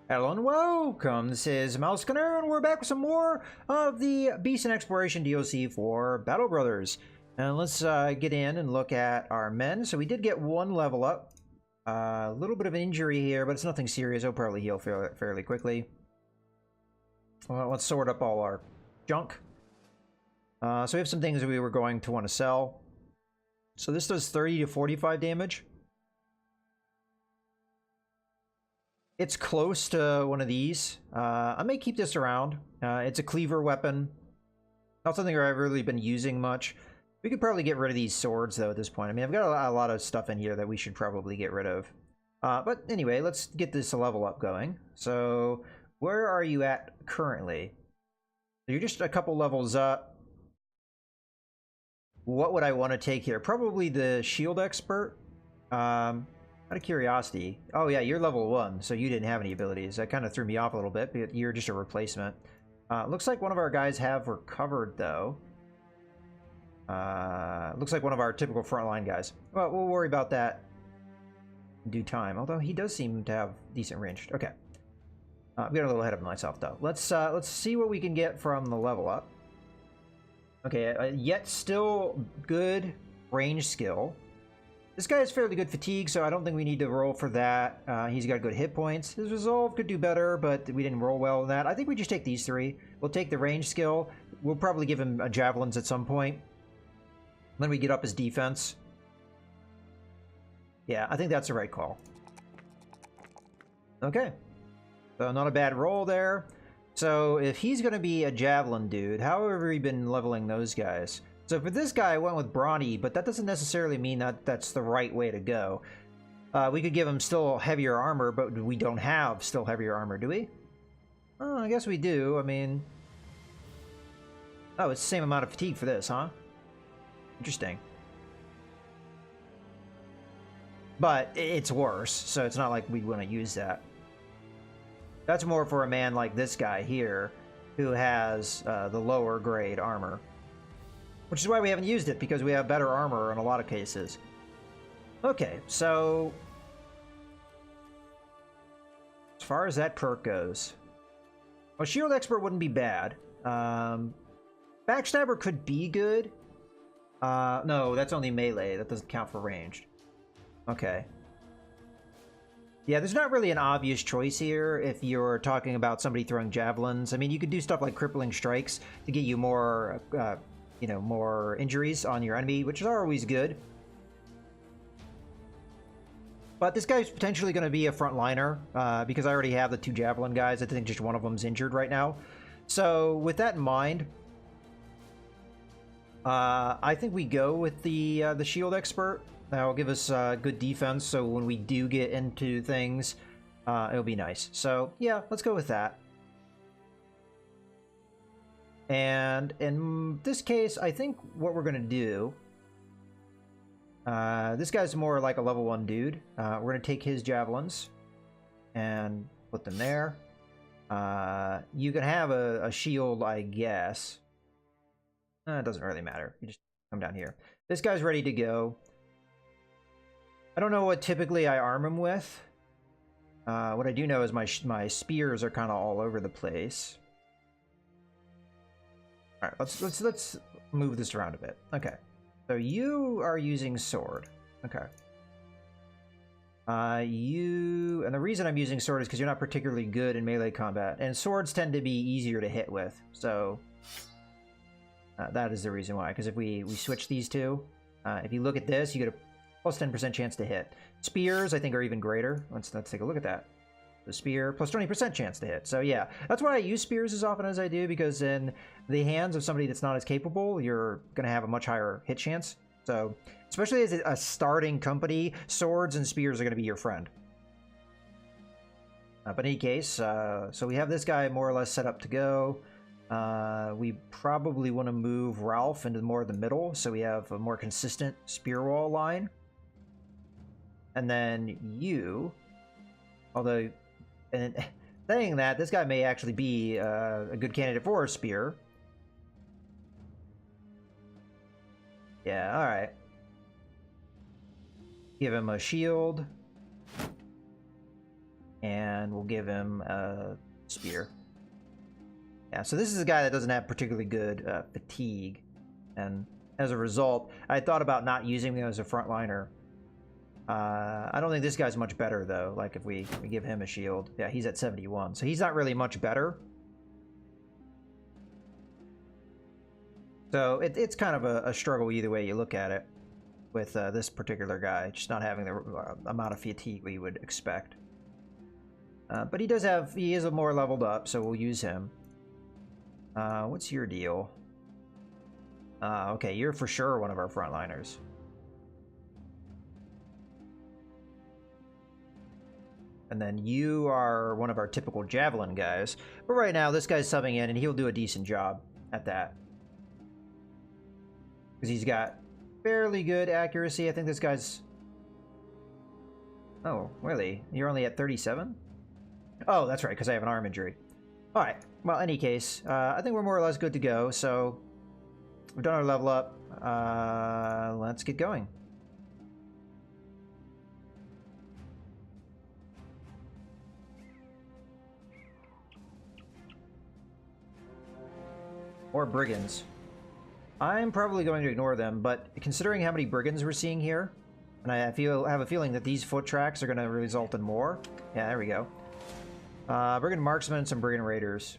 Hello and welcome, this is Mousegunner, and we're back with some more of the Beast and Exploration DLC for Battle Brothers. And let's get in and look at our men. So we did get one level up. A little bit of an injury here, but it's nothing serious. It'll probably heal fairly quickly. Well, let's sort up all our junk. So we have some things that we were going to want to sell. So this does 30 to 45 damage. It's close to one of these. I may keep this around. It's a cleaver weapon. Not something I've really been using much. We could probably get rid of these swords, though, at this point. I mean, I've got a lot of stuff in here that we should probably get rid of. But anyway, let's get this level up going. So, where are you at currently? So you're just a couple levels up. What would I want to take here? Probably the shield expert. Out of curiosity. Oh yeah, you're level 1, so you didn't have any abilities. That kind of threw me off a little bit, but you're just a replacement. Looks like one of our guys have recovered, though. Looks like one of our typical frontline guys. Well, we'll worry about that in due time, although he does seem to have decent range. Okay. I'm getting a little ahead of myself, though. Let's see what we can get from the level up. Okay, yet still good range skill. This guy has fairly good fatigue, so I don't think we need to roll for that. He's got good hit points. His resolve could do better, but we didn't roll well in that. I think we just take these three. We'll take the range skill. We'll probably give him a javelins at some point. Then we get up his defense. Yeah, I think that's the right call. Okay. So not a bad roll there. So if he's going to be a javelin dude, how have we been leveling those guys? So for this guy, I went with brawny, but that doesn't necessarily mean that that's the right way to go. We could give him still heavier armor, but we don't have still heavier armor, do we? Oh, I guess we do. I mean... Oh, it's the same amount of fatigue for this, huh? Interesting. But it's worse, so it's not like we want to use that. That's more for a man like this guy here, who has the lower grade armor. Which is why we haven't used it, because we have better armor in a lot of cases. Okay, so... as far as that perk goes... well, Shield Expert wouldn't be bad. Backstabber could be good. No, that's only melee. That doesn't count for ranged. Okay. Yeah, there's not really an obvious choice here if you're talking about somebody throwing javelins. I mean, you could do stuff like Crippling Strikes to get you more... you know, more injuries on your enemy, which is always good. But this guy's potentially going to be a frontliner, because I already have the two javelin guys. I think just one of them's injured right now. So with that in mind, I think we go with the shield expert. That'll give us good defense, so when we do get into things, it'll be nice. So yeah, let's go with that. And in this case, I think what we're going to do... this guy's more like a level 1 dude. We're going to take his javelins and put them there. You can have a shield, I guess. It doesn't really matter. You just come down here. This guy's ready to go. I don't know what typically I arm him with. What I do know is my spears are kind of all over the place. All right, let's move this around a bit. Okay, so you are using sword. Okay. And the reason I'm using sword is because you're not particularly good in melee combat, and swords tend to be easier to hit with. So that is the reason why. Because if we switch these two, if you look at this, you get a plus 10% chance to hit. Spears, I think, are even greater. Let's take a look at that. The spear, plus 20% chance to hit. So yeah, that's why I use spears as often as I do, because in the hands of somebody that's not as capable, you're going to have a much higher hit chance. So, especially as a starting company, swords and spears are going to be your friend. But in any case, so we have this guy more or less set up to go. We probably want to move Ralph into more of the middle, so we have a more consistent spear wall line. And then you, although... and saying that, this guy may actually be a good candidate for a spear. Yeah, alright. Give him a shield. and we'll give him a spear. Yeah, so this is a guy that doesn't have particularly good fatigue, and as a result, I thought about not using him as a frontliner. I don't think this guy's much better, though. Like, if we give him a shield. Yeah, he's at 71, so he's not really much better. So it's kind of a struggle either way you look at it with this particular guy, just not having the amount of fatigue we would expect. But he is a more leveled up, so we'll use him. What's your deal? Okay, you're for sure one of our frontliners. And then you are one of our typical javelin guys. But right now, this guy's subbing in, and he'll do a decent job at that. Because he's got fairly good accuracy. I think this guy's... Oh, really? You're only at 37? Oh, that's right, because I have an arm injury. Alright, well, in any case, I think we're more or less good to go, so... We've done our level up. Let's get going. Or brigands. I'm probably going to ignore them, but considering how many brigands we're seeing here, and I have a feeling that these foot tracks are going to result in more. Yeah, there we go. Brigand marksmen and some brigand raiders.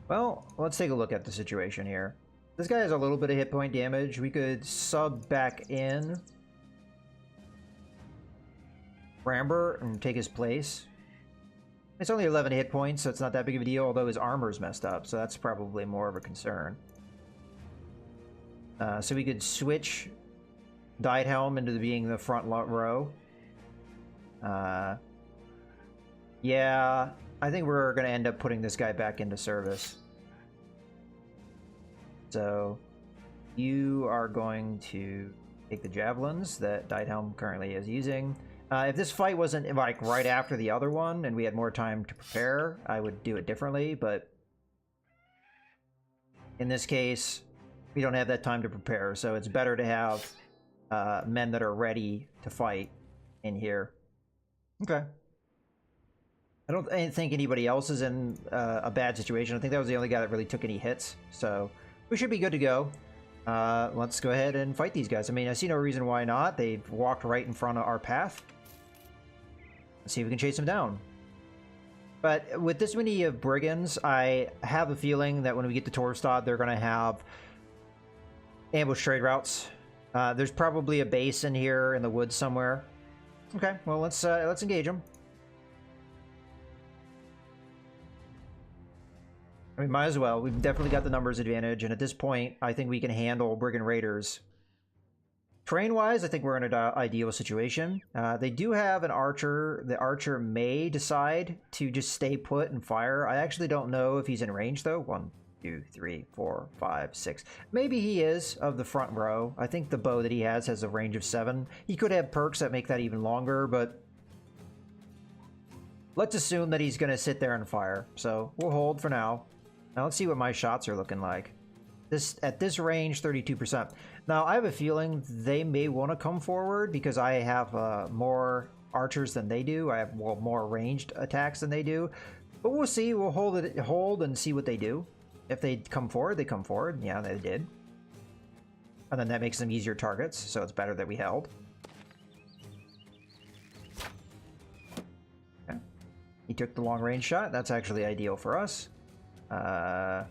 Well, let's take a look at the situation here. This guy has a little bit of hit point damage. We could sub back in Bramber and take his place. It's only 11 hit points, so it's not that big of a deal, although his armor's messed up, so that's probably more of a concern. So we could switch Diethelm into being the front row. Yeah, I think we're going to end up putting this guy back into service. So you are going to take the javelins that Diethelm currently is using. If this fight wasn't like right after the other one and we had more time to prepare, I would do it differently, but in this case, we don't have that time to prepare, so it's better to have men that are ready to fight in here. Okay. I don't think anybody else is in a bad situation. I think that was the only guy that really took any hits, so we should be good to go. Let's go ahead and fight these guys. I mean, I see no reason why not. They've walked right in front of our path. Let's see if we can chase them down. But with this many of brigands, I have a feeling that when we get to Torstad, they're going to have ambush trade routes. There's probably a base in here in the woods somewhere. Okay, well, let's engage them. I mean, might as well. We've definitely got the numbers advantage, and at this point, I think we can handle brigand raiders. Terrain-wise, I think we're in an ideal situation. They do have an archer. The archer may decide to just stay put and fire. I actually don't know if he's in range, though. 1, 2, 3, 4, 5, 6. Maybe he is of the front row. I think the bow that he has a range of 7. He could have perks that make that even longer, but let's assume that he's going to sit there and fire. So we'll hold for now. Now let's see what my shots are looking like. At this range, 32%. Now I have a feeling they may want to come forward because I have more archers than they do. I have more ranged attacks than they do. But we'll see. We'll hold and see what they do. If they come forward, they come forward. Yeah, they did. And then that makes them easier targets, so it's better that we held. Okay. He took the long range shot. That's actually ideal for us. I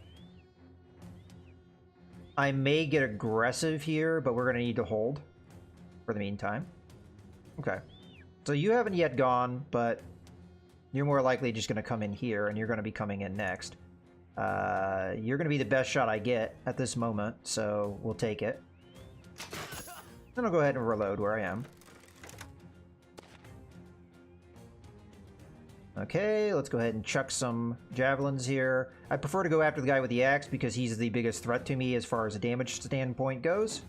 may get aggressive here, but we're going to need to hold for the meantime. Okay. So you haven't yet gone, but you're more likely just going to come in here, and you're going to be coming in next. You're going to be the best shot I get at this moment, so we'll take it. Then I'll go ahead and reload where I am. Okay, let's go ahead and chuck some javelins here. I prefer to go after the guy with the axe because he's the biggest threat to me as far as a damage standpoint goes.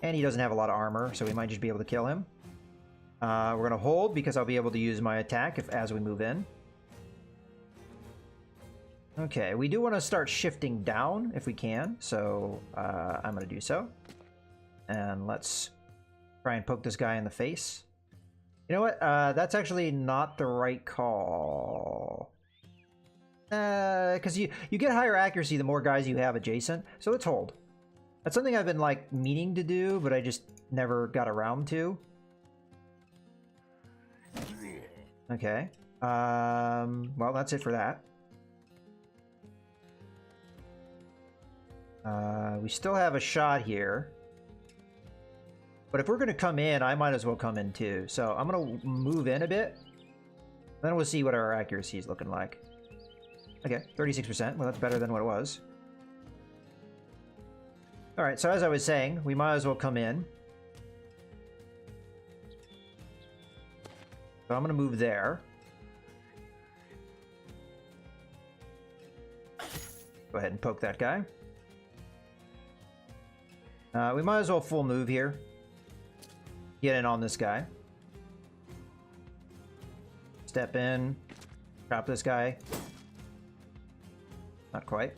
And he doesn't have a lot of armor, so we might just be able to kill him. We're going to hold because I'll be able to use my attack as we move in. Okay, we do want to start shifting down if we can, so I'm going to do so. And let's try and poke this guy in the face. You know what? That's actually not the right call. Because you get higher accuracy the more guys you have adjacent. So let's hold. That's something I've been, like, meaning to do, but I just never got around to. Okay. Well, that's it for that. We still have a shot here. But if we're going to come in, I might as well come in too. So I'm going to move in a bit. Then we'll see what our accuracy is looking like. Okay, 36%. Well, that's better than what it was. Alright, so as I was saying, we might as well come in. So I'm going to move there. Go ahead and poke that guy. We might as well full move here. Get in on this guy. Step in. Trap this guy. Not quite.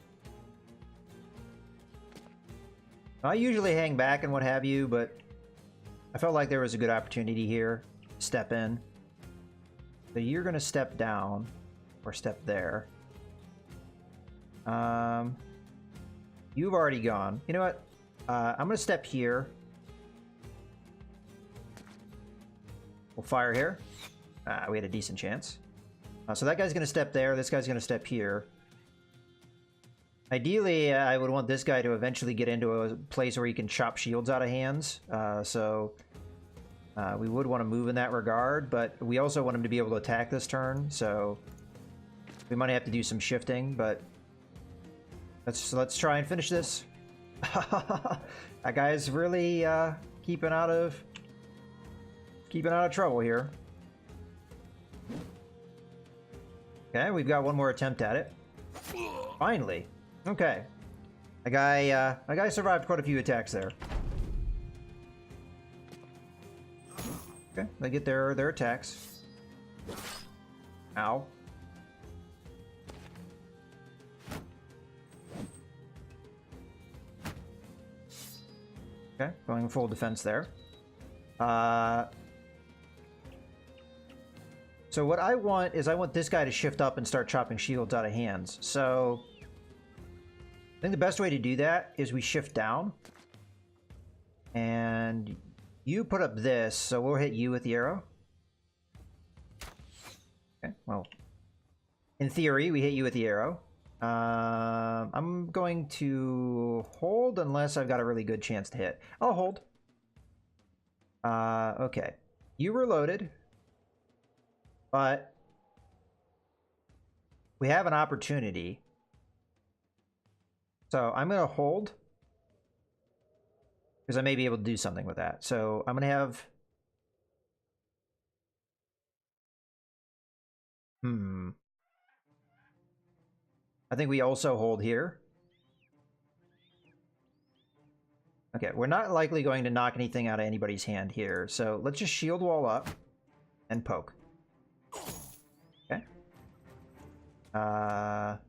I usually hang back and what have you, but I felt like there was a good opportunity here. Step in. So you're going to step down or step there. You've already gone. You know what? I'm going to step here. We'll fire here. We had a decent chance. So that guy's going to step there. This guy's going to step here. Ideally, I would want this guy to eventually get into a place where he can chop shields out of hands. We would want to move in that regard, but we also want him to be able to attack this turn, so we might have to do some shifting, but let's try and finish this. That guy's really keeping out of trouble here. Okay, we've got one more attempt at it. Finally. Okay. A guy survived quite a few attacks there. Okay, they get their attacks. Ow. Okay, going full defense there. So what I want is I want this guy to shift up and start chopping shields out of hands. So I think the best way to do that is we shift down. And you put up this, so we'll hit you with the arrow. Okay, well, in theory, we hit you with the arrow. I'm going to hold unless I've got a really good chance to hit. I'll hold. Okay. You were loaded. But we have an opportunity. So I'm going to hold. Because I may be able to do something with that. So I'm going to have... I think we also hold here. Okay, we're not likely going to knock anything out of anybody's hand here. So let's just shield wall up and poke. Okay. I'm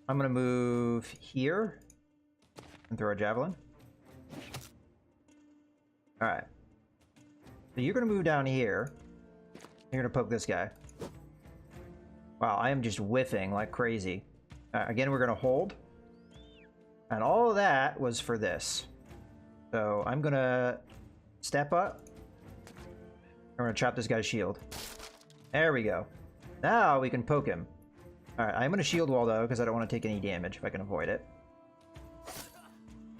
going to move here and throw a javelin. Alright. So you're going to move down here. You're going to poke this guy. Wow, I am just whiffing like crazy. Again, we're going to hold. And all of that was for this. So I'm going to step up. I'm going to chop this guy's shield. There we go. Now we can poke him. Alright, I'm going to shield wall though, because I don't want to take any damage if I can avoid it.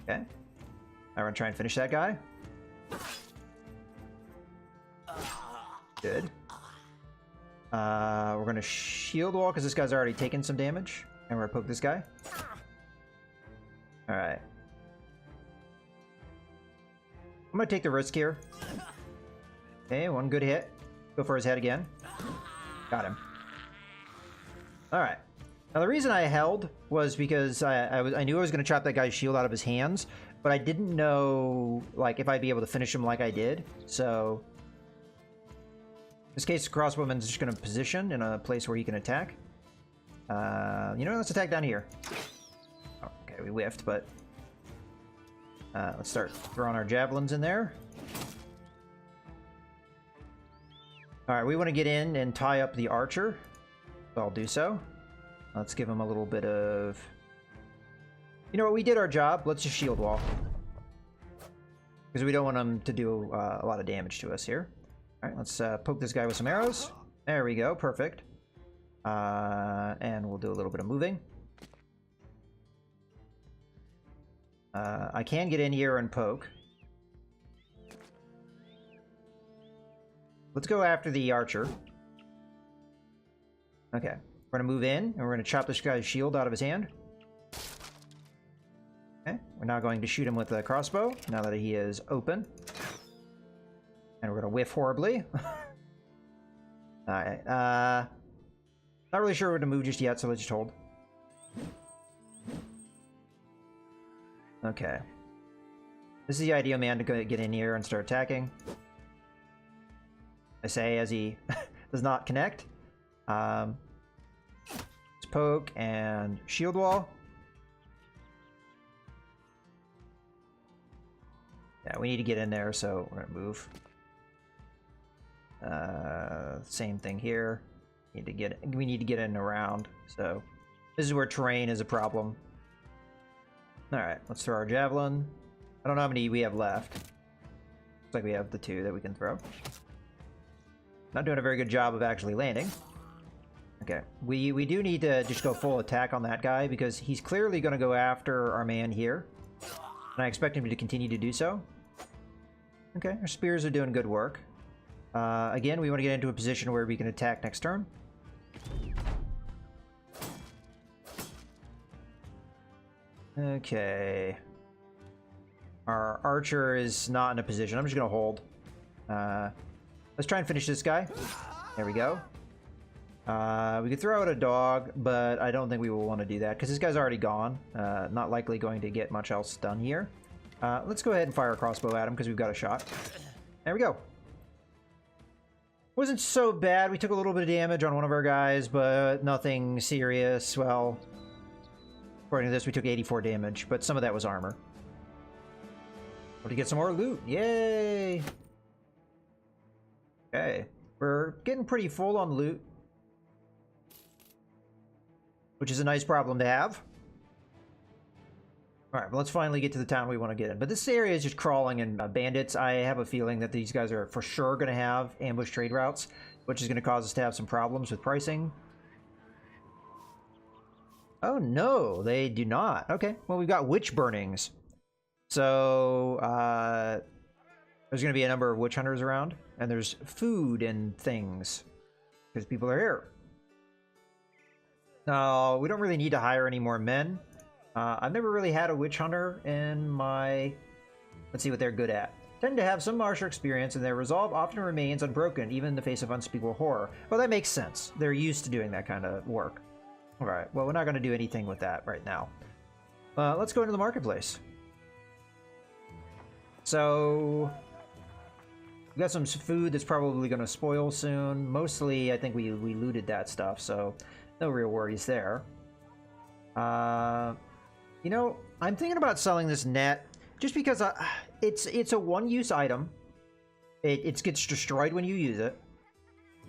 Okay. I'm going to try and finish that guy. Good. We're going to shield wall because this guy's already taken some damage. And we're going to poke this guy. Alright. I'm going to take the risk here. Okay, one good hit. Go for his head again. Got him. Alright. Now the reason I held was because I knew I was going to chop that guy's shield out of his hands, but I didn't know like if I'd be able to finish him like I did. So in this case, the crossbowman's just going to position in a place where he can attack. You know, let's attack down here. Oh, okay, we whiffed, but Let's start throwing our javelins in there. Alright, we want to get in and tie up the archer. So I'll do so. Let's give him a little bit of... You know what, we did our job. Let's just shield wall. Because we don't want him to do a lot of damage to us here. Alright, let's poke this guy with some arrows. There we go, perfect. And we'll do a little bit of moving. I can get in here and poke. Let's go after the archer. Okay, we're gonna move in, and we're gonna chop this guy's shield out of his hand. Okay, we're now going to shoot him with a crossbow, now that he is open. And we're gonna whiff horribly. Alright, not really sure where to move just yet, so let's just hold. Okay. This is the ideal man to go get in here and start attacking. I say as he does not connect. Let's poke and shield wall. Yeah, we need to get in there, so we're gonna move. Same thing here. We need to get in and around. So this is where terrain is a problem. All right, let's throw our javelin. I don't know how many we have left. Looks like we have the 2 that we can throw. Not doing a very good job of actually landing. Okay, we do need to just go full attack on that guy because he's clearly going to go after our man here. And I expect him to continue to do so. Okay, our spears are doing good work. Again, we want to get into a position where we can attack next turn. Okay. Our archer is not in a position. I'm just going to hold. Let's try and finish this guy. There we go. We could throw out a dog, but I don't think we will want to do that because this guy's already gone. Not likely going to get much else done here. Let's go ahead and fire a crossbow at him because we've got a shot. There we go. Wasn't so bad. We took a little bit of damage on one of our guys, but nothing serious. Well, according to this, we took 84 damage, but some of that was armor. To get some more loot. Yay! Okay. We're getting pretty full on loot, which is a nice problem to have. Alright, well, let's finally get to the town we want to get in. But this area is just crawling and bandits. I have a feeling that these guys are for sure going to have ambush trade routes, which is going to cause us to have some problems with pricing. Oh no, they do not. Okay, well, we've got witch burnings. So, there's going to be a number of witch hunters around, and there's food and things, because people are here. No, we don't really need to hire any more men. I've never really had a witch hunter in my... Let's see what they're good at. Tend to have some martial experience, and their resolve often remains unbroken, even in the face of unspeakable horror. Well, that makes sense. They're used to doing that kind of work. Alright, well, we're not going to do anything with that right now. Let's go into the marketplace. So, we got some food that's probably going to spoil soon. Mostly, I think we looted that stuff, so no real worries there. You know, I'm thinking about selling this net just because it's a one-use item. It gets destroyed when you use it.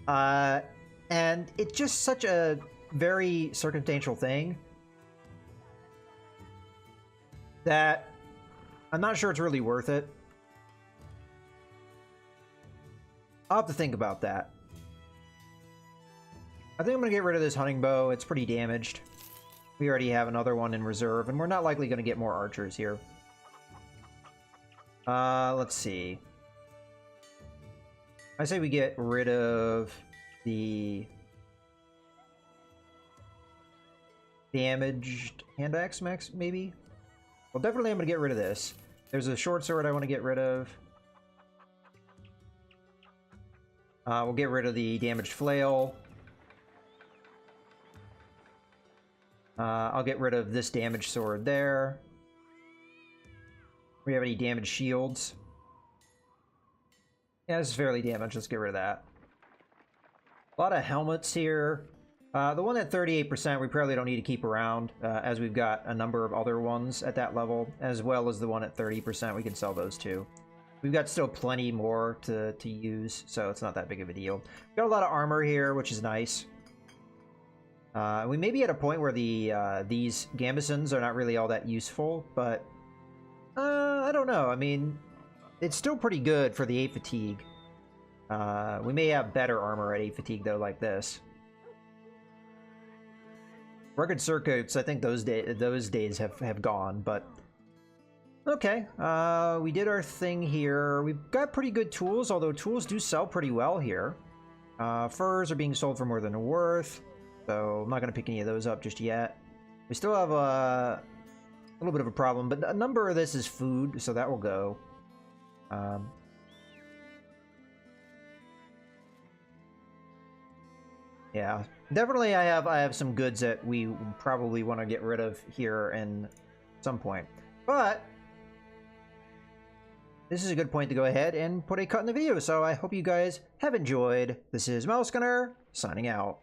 And it's just such a very circumstantial thing that I'm not sure it's really worth it. I'll have to think about that. I think I'm going to get rid of this hunting bow. It's pretty damaged. We already have another one in reserve, and we're not likely going to get more archers here. Let's see. I say we get rid of the damaged hand axe max, maybe? Well, definitely I'm going to get rid of this. There's a short sword I want to get rid of. We'll get rid of the damaged flail. I'll get rid of this damaged sword there. We have any damaged shields? Yeah, this is fairly damaged. Let's get rid of that. A lot of helmets here. The one at 38%, we probably don't need to keep around, as we've got a number of other ones at that level, as well as the one at 30%. We can sell those too. We've got still plenty more to use, so it's not that big of a deal. Got a lot of armor here, which is nice. We may be at a point where these gambesons are not really all that useful, but I don't know. I mean, it's still pretty good for the 8 fatigue. We may have better armor at 8 fatigue, though, like this. Rugged circuits, I think those days have gone, but okay. We did our thing here. We've got pretty good tools, although tools do sell pretty well here. Furs are being sold for more than they're worth, so I'm not going to pick any of those up just yet. We still have a little bit of a problem, but a number of this is food, so that will go. Yeah, definitely I have some goods that we probably want to get rid of here in some point. But this is a good point to go ahead and put a cut in the video, so I hope you guys have enjoyed. This is Mouse Gunner, signing out.